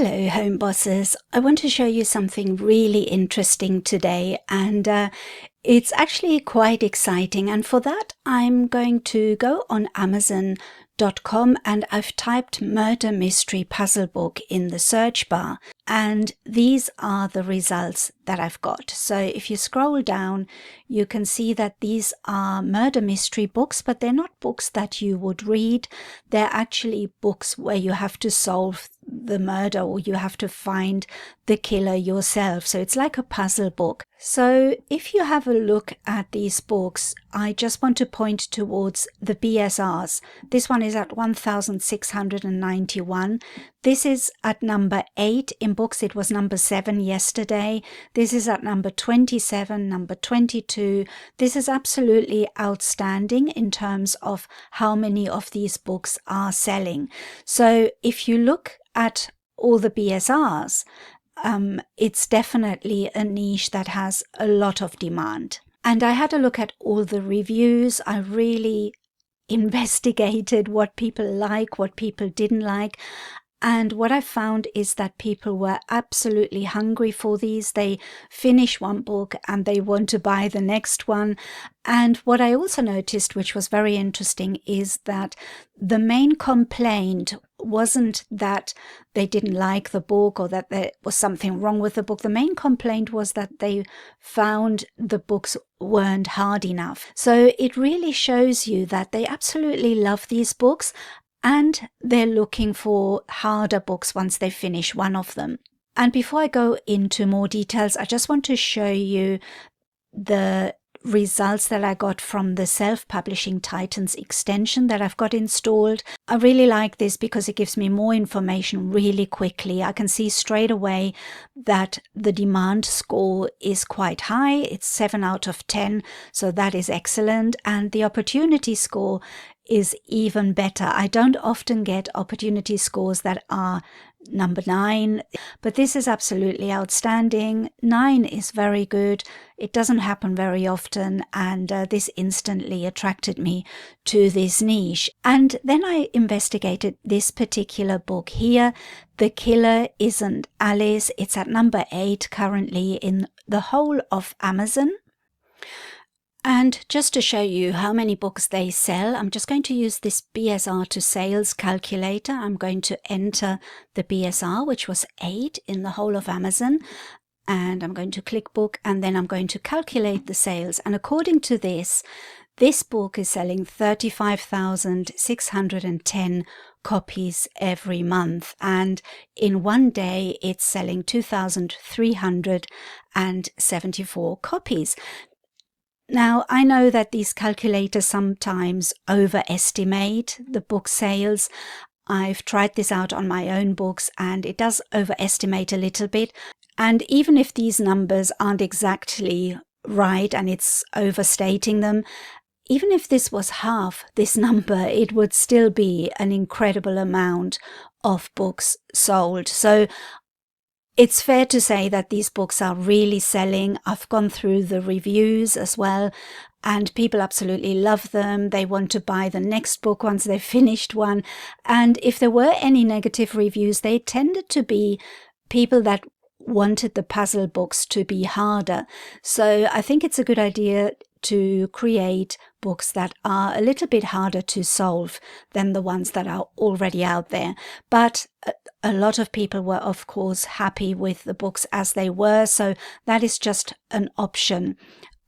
Hello, home bosses. I want to show you something really interesting today, and it's actually quite exciting. And for that, I'm going to go on Amazon.com and I've typed murder mystery puzzle book in the search bar. And these are the results that I've got. So if you scroll down, you can see that these are murder mystery books, but they're not books that you would read. They're actually books where you have to solve the murder or you have to find the killer yourself. So it's like a puzzle book. So if you have a look at these books, I just want to point towards the BSRs. This one is at 1691. This is at number 8. In books it was number 7 yesterday. This is at number 27, number 22. This is absolutely outstanding in terms of how many of these books are selling. So if you look at all the BSRs, it's definitely a niche that has a lot of demand. And I had a look at all the reviews. I really investigated what people like, what people didn't like. And what I found is that people were absolutely hungry for these. They finish one book and they want to buy the next one. And what I also noticed, which was very interesting, is that the main complaint wasn't that they didn't like the book or that there was something wrong with the book. The main complaint was that they found the books weren't hard enough. So it really shows you that they absolutely love these books, and they're looking for harder books once they finish one of them. And before I go into more details, I just want to show you the results that I got from the Self-Publishing Titans extension that I've got installed. I really like this because it gives me more information really quickly. I can see straight away that the demand score is quite high. It's 7 out of 10, so that is excellent. And the opportunity score is even better. I don't often get opportunity scores that are number 9, but this is absolutely outstanding. 9 is very good. It doesn't happen very often, and this instantly attracted me to this niche. And then I investigated this particular book here. The Killer Isn't Alice. It's at number 8 currently in the whole of Amazon. And just to show you how many books they sell, I'm just going to use this BSR to sales calculator. I'm going to enter the BSR, which was 8 in the whole of Amazon. And I'm going to click book, and then I'm going to calculate the sales. And according to this book is selling 35,610 copies every month. And in one day, it's selling 2,374 copies. Now, I know that these calculators sometimes overestimate the book sales. I've tried this out on my own books and it does overestimate a little bit. And even if these numbers aren't exactly right and it's overstating them, even if this was half this number, it would still be an incredible amount of books sold. So it's fair to say that these books are really selling. I've gone through the reviews as well, and people absolutely love them. They want to buy the next book once they've finished one. And if there were any negative reviews, they tended to be people that wanted the puzzle books to be harder. So I think it's a good idea to create books that are a little bit harder to solve than the ones that are already out there. But a lot of people were, of course, happy with the books as they were. So that is just an option.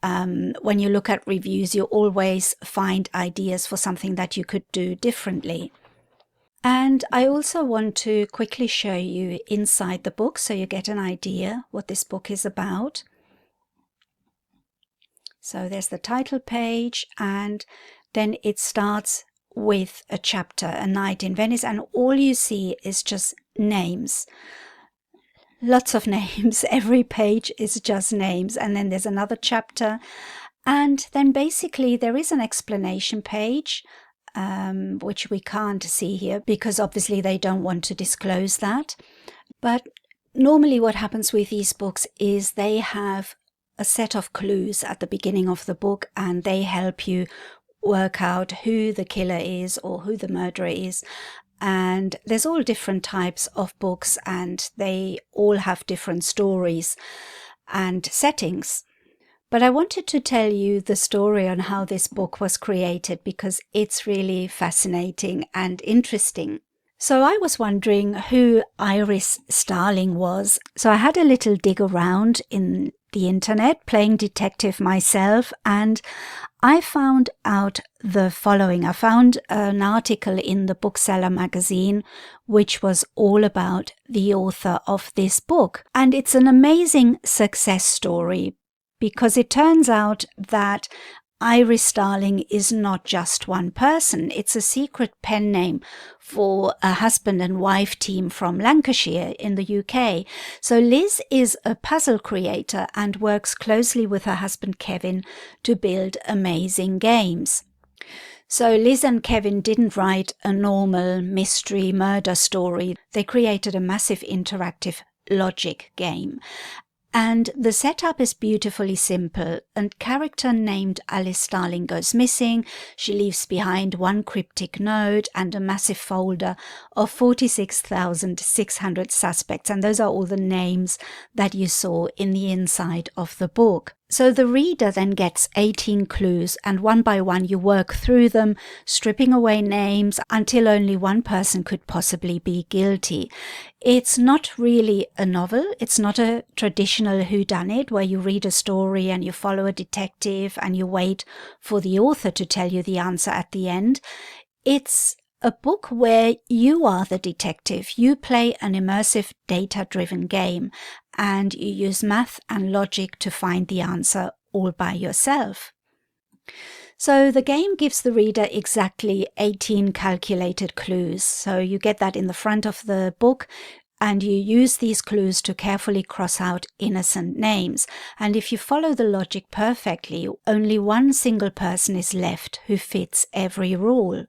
When you look at reviews, you always find ideas for something that you could do differently. And I also want to quickly show you inside the book so you get an idea what this book is about. So there's the title page, and then it starts with a chapter, A Night in Venice, and all you see is just names. Lots of names. Every page is just names. And then there's another chapter. And then basically there is an explanation page, which we can't see here because obviously they don't want to disclose that. But normally what happens with these books is they have a set of clues at the beginning of the book, and they help you work out who the killer is or who the murderer is. and there's all different types of books, and they all have different stories and settings. But I wanted to tell you the story on how this book was created because it's really fascinating and interesting. So I was wondering who Iris Starling was. So I had a little dig around in the internet, playing detective myself, and I found out the following. I found an article in the Bookseller magazine, which was all about the author of this book. And it's an amazing success story because it turns out that Iris Starling is not just one person. It's a secret pen name for a husband and wife team from Lancashire in the UK. So Liz is a puzzle creator and works closely with her husband Kevin to build amazing games. So Liz and Kevin didn't write a normal mystery murder story. They created a massive interactive logic game. And the setup is beautifully simple. A character named Alice Starling goes missing. She leaves behind one cryptic note and a massive folder of 46,600 suspects. And those are all the names that you saw in the inside of the book. So the reader then gets 18 clues, and one by one you work through them, stripping away names until only one person could possibly be guilty. It's not really a novel. It's not a traditional whodunit where you read a story and you follow a detective and you wait for the author to tell you the answer at the end. It's a book where you are the detective. You play an immersive data-driven game and you use math and logic to find the answer all by yourself. So the game gives the reader exactly 18 calculated clues. So you get that in the front of the book, and you use these clues to carefully cross out innocent names. And if you follow the logic perfectly, only one single person is left who fits every rule.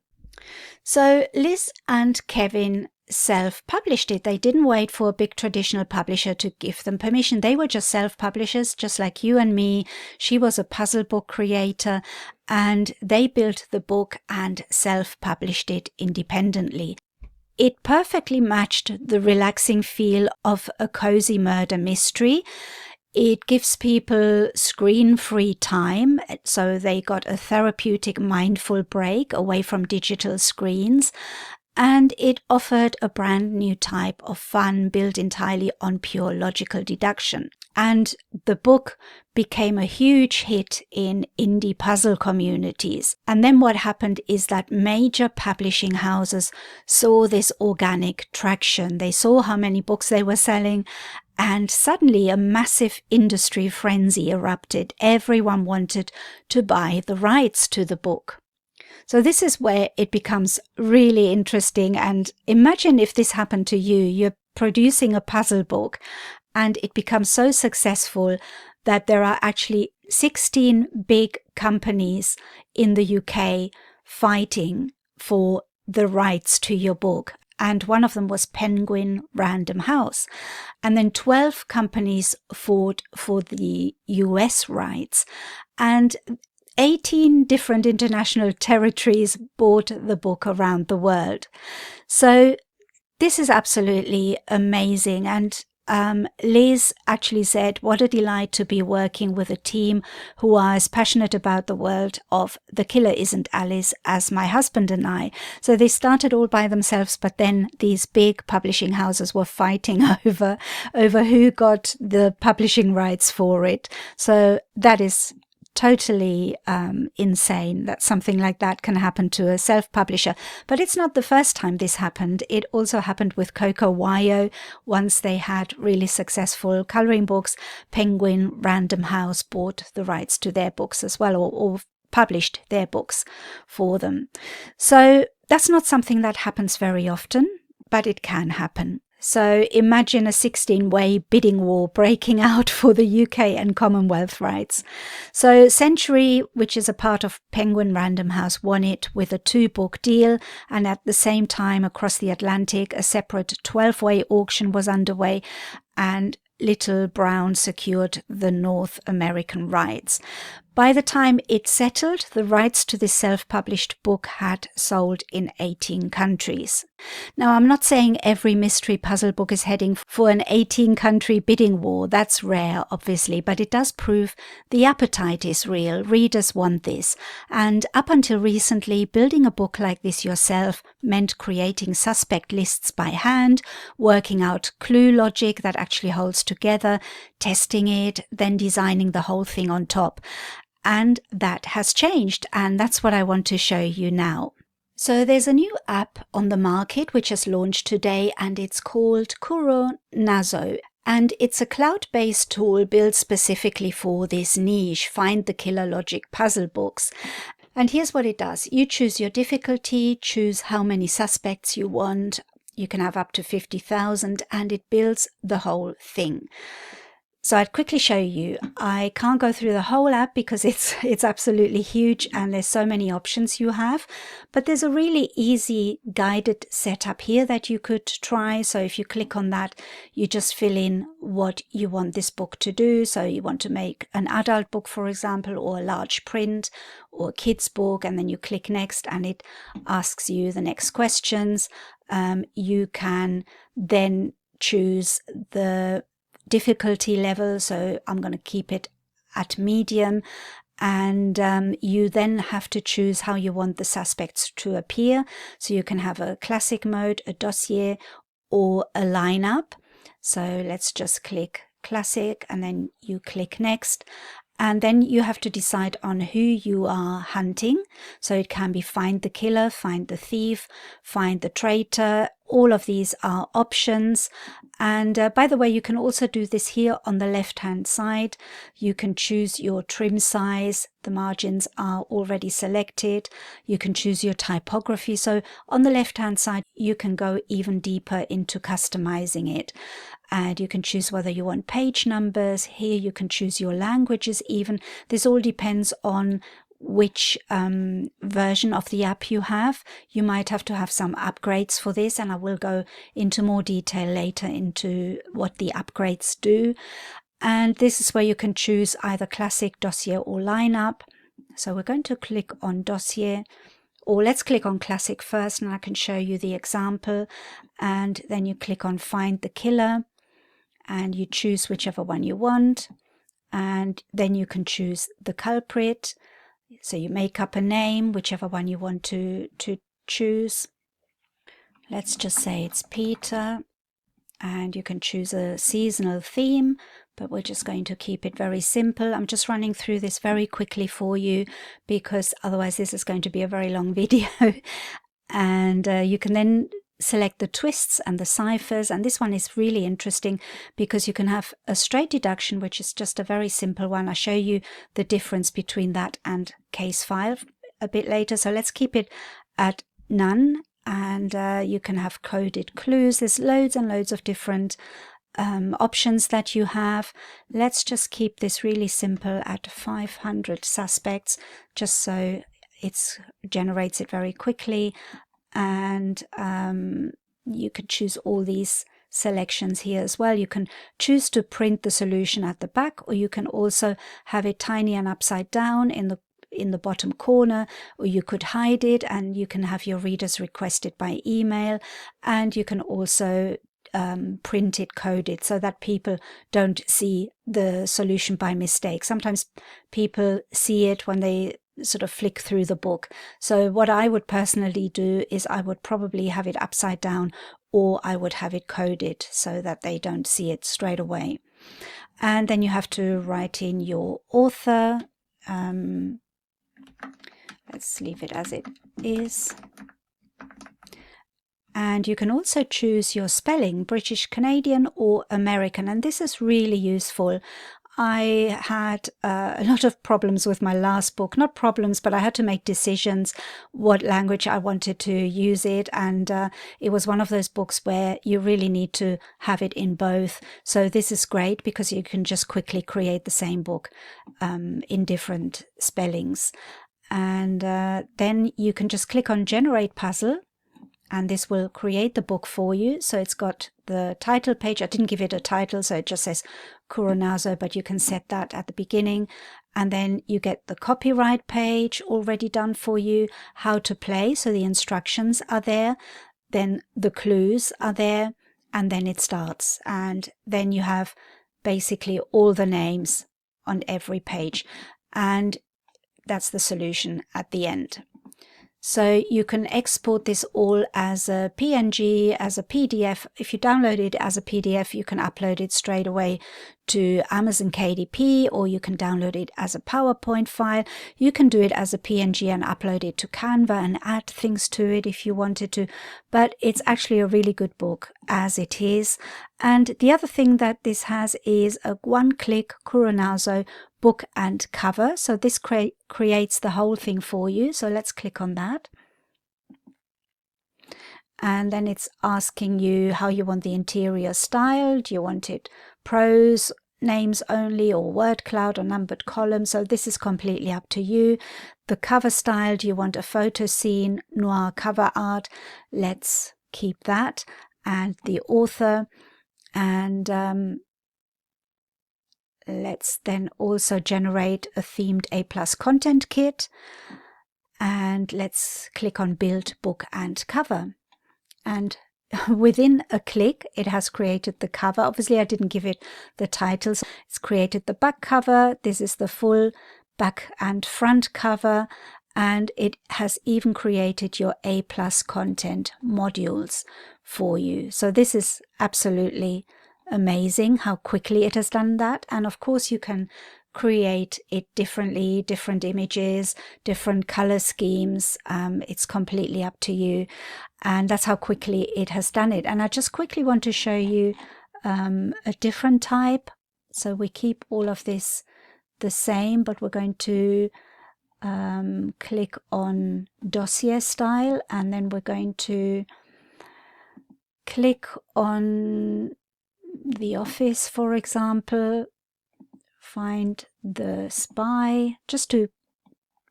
So Liz and Kevin self-published it. They didn't wait for a big traditional publisher to give them permission. They were just self-publishers, just like you and me. She was a puzzle book creator, and they built the book and self-published it independently. It perfectly matched the relaxing feel of a cozy murder mystery. It gives people screen-free time, so they got a therapeutic mindful break away from digital screens. And it offered a brand new type of fun built entirely on pure logical deduction. And the book became a huge hit in indie puzzle communities. And then what happened is that major publishing houses saw this organic traction. They saw how many books they were selling, and suddenly a massive industry frenzy erupted. Everyone wanted to buy the rights to the book. So this is where it becomes really interesting. And imagine if this happened to you. You're producing a puzzle book and it becomes so successful that there are actually 16 big companies in the UK fighting for the rights to your book. And one of them was Penguin Random House. And then 12 companies fought for the US rights. And 18 different international territories bought the book around the world. So this is absolutely amazing. And Liz actually said, what a delight to be working with a team who are as passionate about the world of The Killer Isn't Alice as my husband and I. So they started all by themselves, but then these big publishing houses were fighting over who got the publishing rights for it. So that is totally insane that something like that can happen to a self-publisher. But it's not the first time this happened. It also happened with Coco Wyo. Once they had really successful coloring books, Penguin Random House bought the rights to their books as well, or published their books for them. So that's not something that happens very often, but it can happen. So imagine a 16-way bidding war breaking out for the UK and Commonwealth rights. So Century, which is a part of Penguin Random House, won it with a 2-book deal, and at the same time across the Atlantic, a separate 12-way auction was underway, and Little Brown secured the North American rights. By the time it settled, the rights to this self-published book had sold in 18 countries. Now, I'm not saying every mystery puzzle book is heading for an 18-country bidding war. That's rare, obviously, but it does prove the appetite is real. Readers want this. And up until recently, building a book like this yourself meant creating suspect lists by hand, working out clue logic that actually holds together, testing it, then designing the whole thing on top. And that has changed, and that's what I want to show you now. So there's a new app on the market which has launched today, and it's called Kuro Nazo. And it's a cloud-based tool built specifically for this niche, find the killer logic puzzle books. And here's what it does. You choose your difficulty, choose how many suspects you want. You can have up to 50,000, and it builds the whole thing. So I'd quickly show you. I can't go through the whole app because it's absolutely huge and there's so many options you have. But there's a really easy guided setup here that you could try. So if you click on that, you just fill in what you want this book to do. So you want to make an adult book, for example, or a large print or a kid's book, and then you click next and it asks you the next questions. You can then choose the difficulty level, so I'm going to keep it at medium, and you then have to choose how you want the suspects to appear. So you can have a classic mode, a dossier, or a lineup. So let's just click classic and then you click next. And then you have to decide on who you are hunting. So it can be find the killer, find the thief, find the traitor. All of these are options. And by the way, you can also do this here on the left-hand side. You can choose your trim size. The margins are already selected. You can choose your typography. So on the left-hand side, you can go even deeper into customizing it. And you can choose whether you want page numbers. Here you can choose your languages even. This all depends on which version of the app you have. You might have to have some upgrades for this, and I will go into more detail later into what the upgrades do. And this is where you can choose either classic, dossier, or lineup. So we're going to click on dossier, or let's click on classic first, and I can show you the example. And then you click on find the killer, and you choose whichever one you want. And then you can choose the culprit. So you make up a name, whichever one you want to choose. Let's just say it's Peter. And you can choose a seasonal theme, but we're just going to keep it very simple. I'm just running through this very quickly for you because otherwise this is going to be a very long video. And you can then select the twists and the ciphers, and this one is really interesting because you can have a straight deduction, which is just a very simple one. I'll show you the difference between that and case file a bit later. So let's keep it at none, and you can have coded clues. There's loads and loads of different options that you have. Let's just keep this really simple at 500 suspects, just so it generates it very quickly. And you can choose all these selections here as well. You can choose to print the solution at the back, or you can also have it tiny and upside down in the bottom corner, or you could hide it and you can have your readers request it by email, and you can also print it coded so that people don't see the solution by mistake. Sometimes people see it when they sort of flick through the book. So what I would personally do is I would probably have it upside down, or I would have it coded so that they don't see it straight away. And then you have to write in your author. Let's leave it as it is. And you can also choose your spelling, British, Canadian, or American. And this is really useful. I had a lot of problems with my last book. Not problems, but I had to make decisions what language I wanted to use it. And it was one of those books where you really need to have it in both. So this is great because you can just quickly create the same book in different spellings. And then you can just click on Generate Puzzle. and this will create the book for you. So it's got the title page. I didn't give it a title, so it just says Kuro Nazo, but you can set that at the beginning. And then you get the copyright page already done for you, how to play. So the instructions are there, then the clues are there, and then it starts. And then you have basically all the names on every page. And that's the solution at the end. So you can export this all as a PNG, as a PDF. If you download it as a PDF, you can upload it straight away to Amazon KDP, or you can download it as a PowerPoint file. You can do it as a PNG and upload it to Canva and add things to it if you wanted to. But it's actually a really good book as it is. And the other thing that this has is a one-click Kuro Nazo book and cover. So this creates the whole thing for you. So let's click on that. And then it's asking you how you want the interior style. Do you want it prose, names only, or word cloud or numbered column? So this is completely up to you. The cover style, do you want a photo scene, noir cover art? Let's keep that. And the author, and let's then also generate a themed A+ content kit, and let's click on build book and cover. And within a click, it has created the cover. Obviously, I didn't give it the titles. It's created the back cover. This is the full back and front cover. And it has even created your A+ content modules for you. So this is absolutely amazing how quickly it has done that. And of course, you can create it differently, different images, different color schemes. It's completely up to you. And that's how quickly it has done it. And I just quickly want to show you a different type. So we keep all of this the same, but we're going to click on dossier style, and then we're going to click on the office, for example, find the spy, just to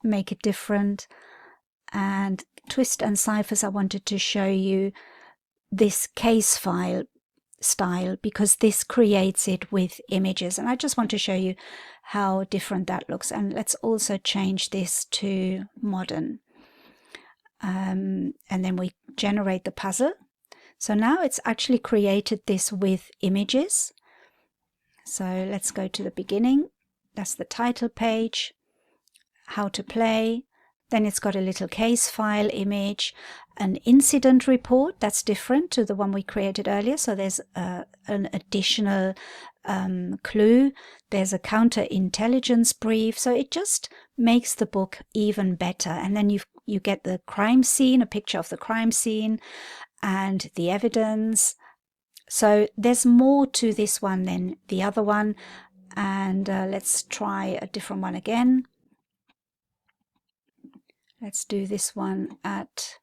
make it different. And twist and ciphers, I wanted to show you this case file style because this creates it with images, and I just want to show you how different that looks. And let's also change this to modern, and then we generate the puzzle. So now it's actually created this with images. So let's go to the beginning. That's the title page, how to play. Then it's got a little case file image, an incident report that's different to the one we created earlier. So there's an additional clue. There's a counterintelligence brief. So it just makes the book even better. And then you get the crime scene, a picture of the crime scene, and the evidence. So there's more to this one than the other one. And let's try a different one again. Let's do this one at,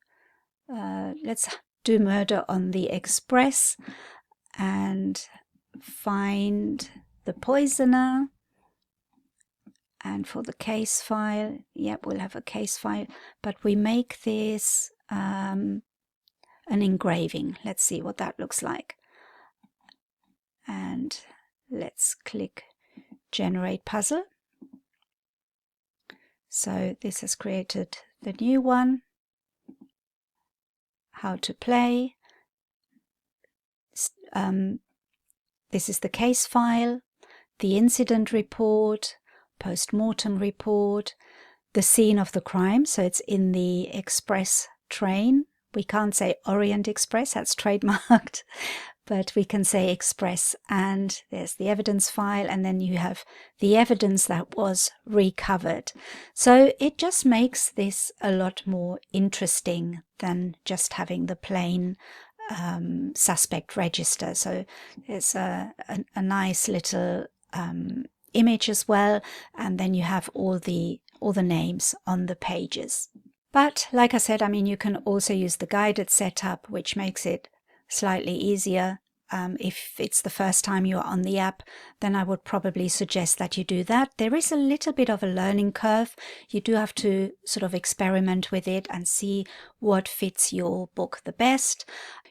let's do Murder on the Express and find the poisoner. And for the case file, yep, we'll have a case file, but we make this an engraving. Let's see what that looks like. And let's click Generate Puzzle. So this has created the new one, how to play. This is the case file, the incident report, post-mortem report, the scene of the crime. So it's in the express train. We can't say Orient Express, that's trademarked, but we can say Express. And there's the evidence file, and then you have the evidence that was recovered. So it just makes this a lot more interesting than just having the plain suspect register. So it's a nice little image as well, and then you have all the names on the pages. But like I said, I mean, you can also use the guided setup, which makes it slightly easier If it's the first time you're on the app, then I would probably suggest that you do that. There is a little bit of a learning curve. You do have to sort of experiment with it and see what fits your book the best.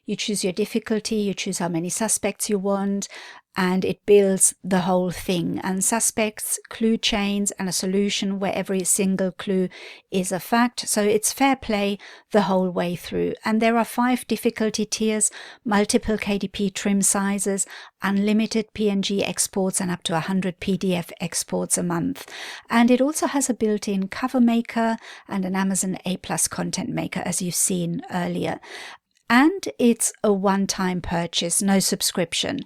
You choose your difficulty, you choose how many suspects you want, and it builds the whole thing. And suspects, clue chains, and a solution where every single clue is a fact. So it's fair play the whole way through. And there are 5 difficulty tiers, multiple KDP trim sizes, unlimited PNG exports, and up to 100 PDF exports a month. And it also has a built-in cover maker and an Amazon A+ content maker, as you've seen earlier. And it's a one-time purchase, no subscription.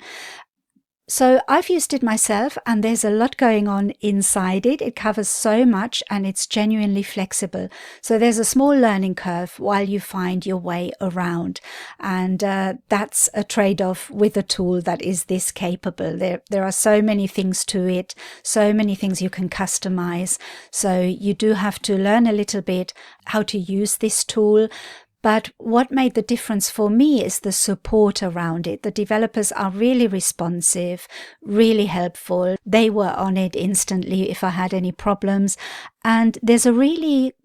So I've used it myself, and there's a lot going on inside it. It covers so much and it's genuinely flexible. So there's a small learning curve while you find your way around. And that's a trade-off with a tool that is this capable. There are so many things to it, so many things you can customize. So you do have to learn a little bit how to use this tool. But what made the difference for me is the support around it. The developers are really responsive, really helpful. They were on it instantly if I had any problems. And there's a really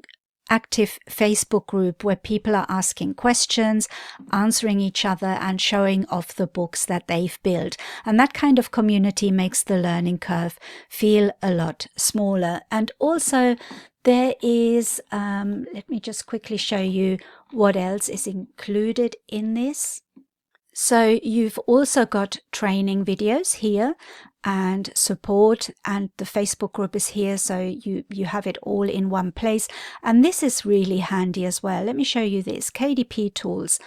active Facebook group where people are asking questions, answering each other, and showing off the books that they've built. And that kind of community makes the learning curve feel a lot smaller. And also, there is, let me just quickly show you what else is included in this. So you've also got training videos here and support, and the Facebook group is here, so you have it all in one place. And this is really handy as well. Let me show you this, KDP tools,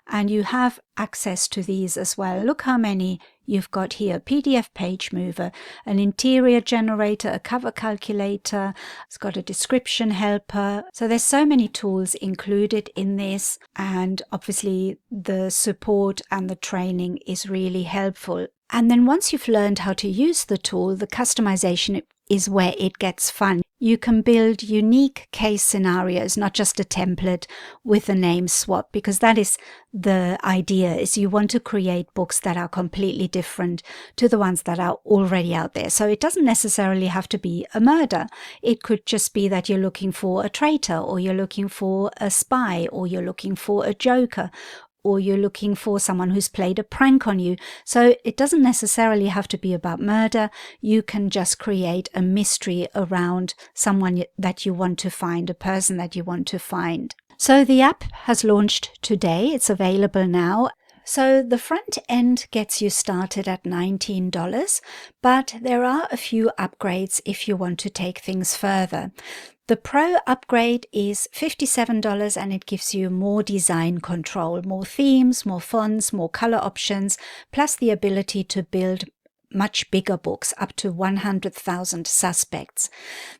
and you have access to these as well. Look how many you've got here: PDF page mover, an interior generator, a cover calculator, it's got a description helper. So there's so many tools included in this, and obviously the support and the training is really helpful. And then once you've learned how to use the tool, the customization is where it gets fun. You can build unique case scenarios, not just a template with a name swap, because that is the idea, is you want to create books that are completely different to the ones that are already out there. So it doesn't necessarily have to be a murder. It could just be that you're looking for a traitor, or you're looking for a spy, or you're looking for a joker, or you're looking for someone who's played a prank on you. So it doesn't necessarily have to be about murder. You can just create a mystery around someone that you want to find, a person that you want to find. So the app has launched today. It's available now. So the front end gets you started at $19, but there are a few upgrades if you want to take things further. The Pro upgrade is $57, and it gives you more design control, more themes, more fonts, more color options, plus the ability to build much bigger books, up to 100,000 suspects.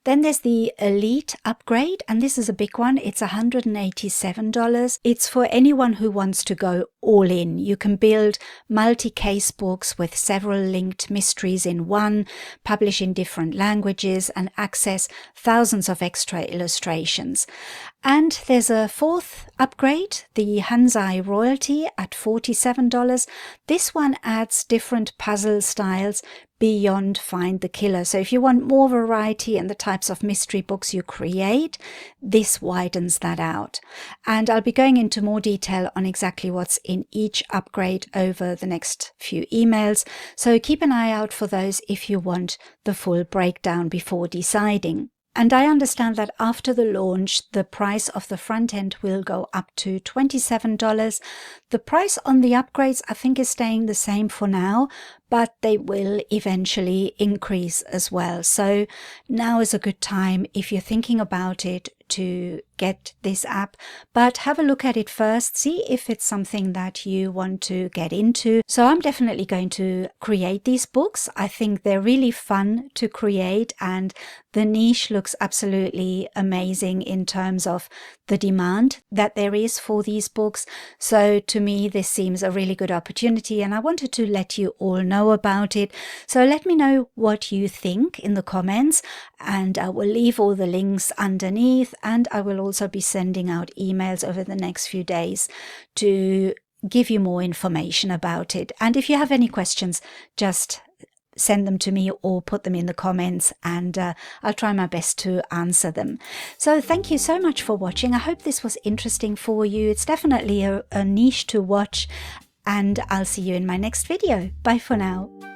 Then there's the Elite upgrade, and this is a big one. It's $187. It's for anyone who wants to go all in. You can build multi-case books with several linked mysteries in one, publish in different languages, and access thousands of extra illustrations. And there's a fourth upgrade, the Hanzai Royalty at $47. This one adds different puzzle styles beyond Find the Killer. So if you want more variety in the types of mystery books you create, this widens that out. And I'll be going into more detail on exactly what's in each upgrade over the next few emails. So keep an eye out for those if you want the full breakdown before deciding. And I understand that after the launch, the price of the front end will go up to $27. The price on the upgrades, I think, is staying the same for now, but they will eventually increase as well. So now is a good time, if you're thinking about it, to get this app, but have a look at it first, see if it's something that you want to get into. So I'm definitely going to create these books. I think they're really fun to create, and the niche looks absolutely amazing in terms of the demand that there is for these books. So to me, this seems a really good opportunity, and I wanted to let you all know about it. So let me know what you think in the comments, and I will leave all the links underneath, and I will also be sending out emails over the next few days to give you more information about it. And if you have any questions, just send them to me or put them in the comments, and I'll try my best to answer them. So thank you so much for watching. I hope this was interesting for you. It's definitely a niche to watch, and I'll see you in my next video. Bye for now.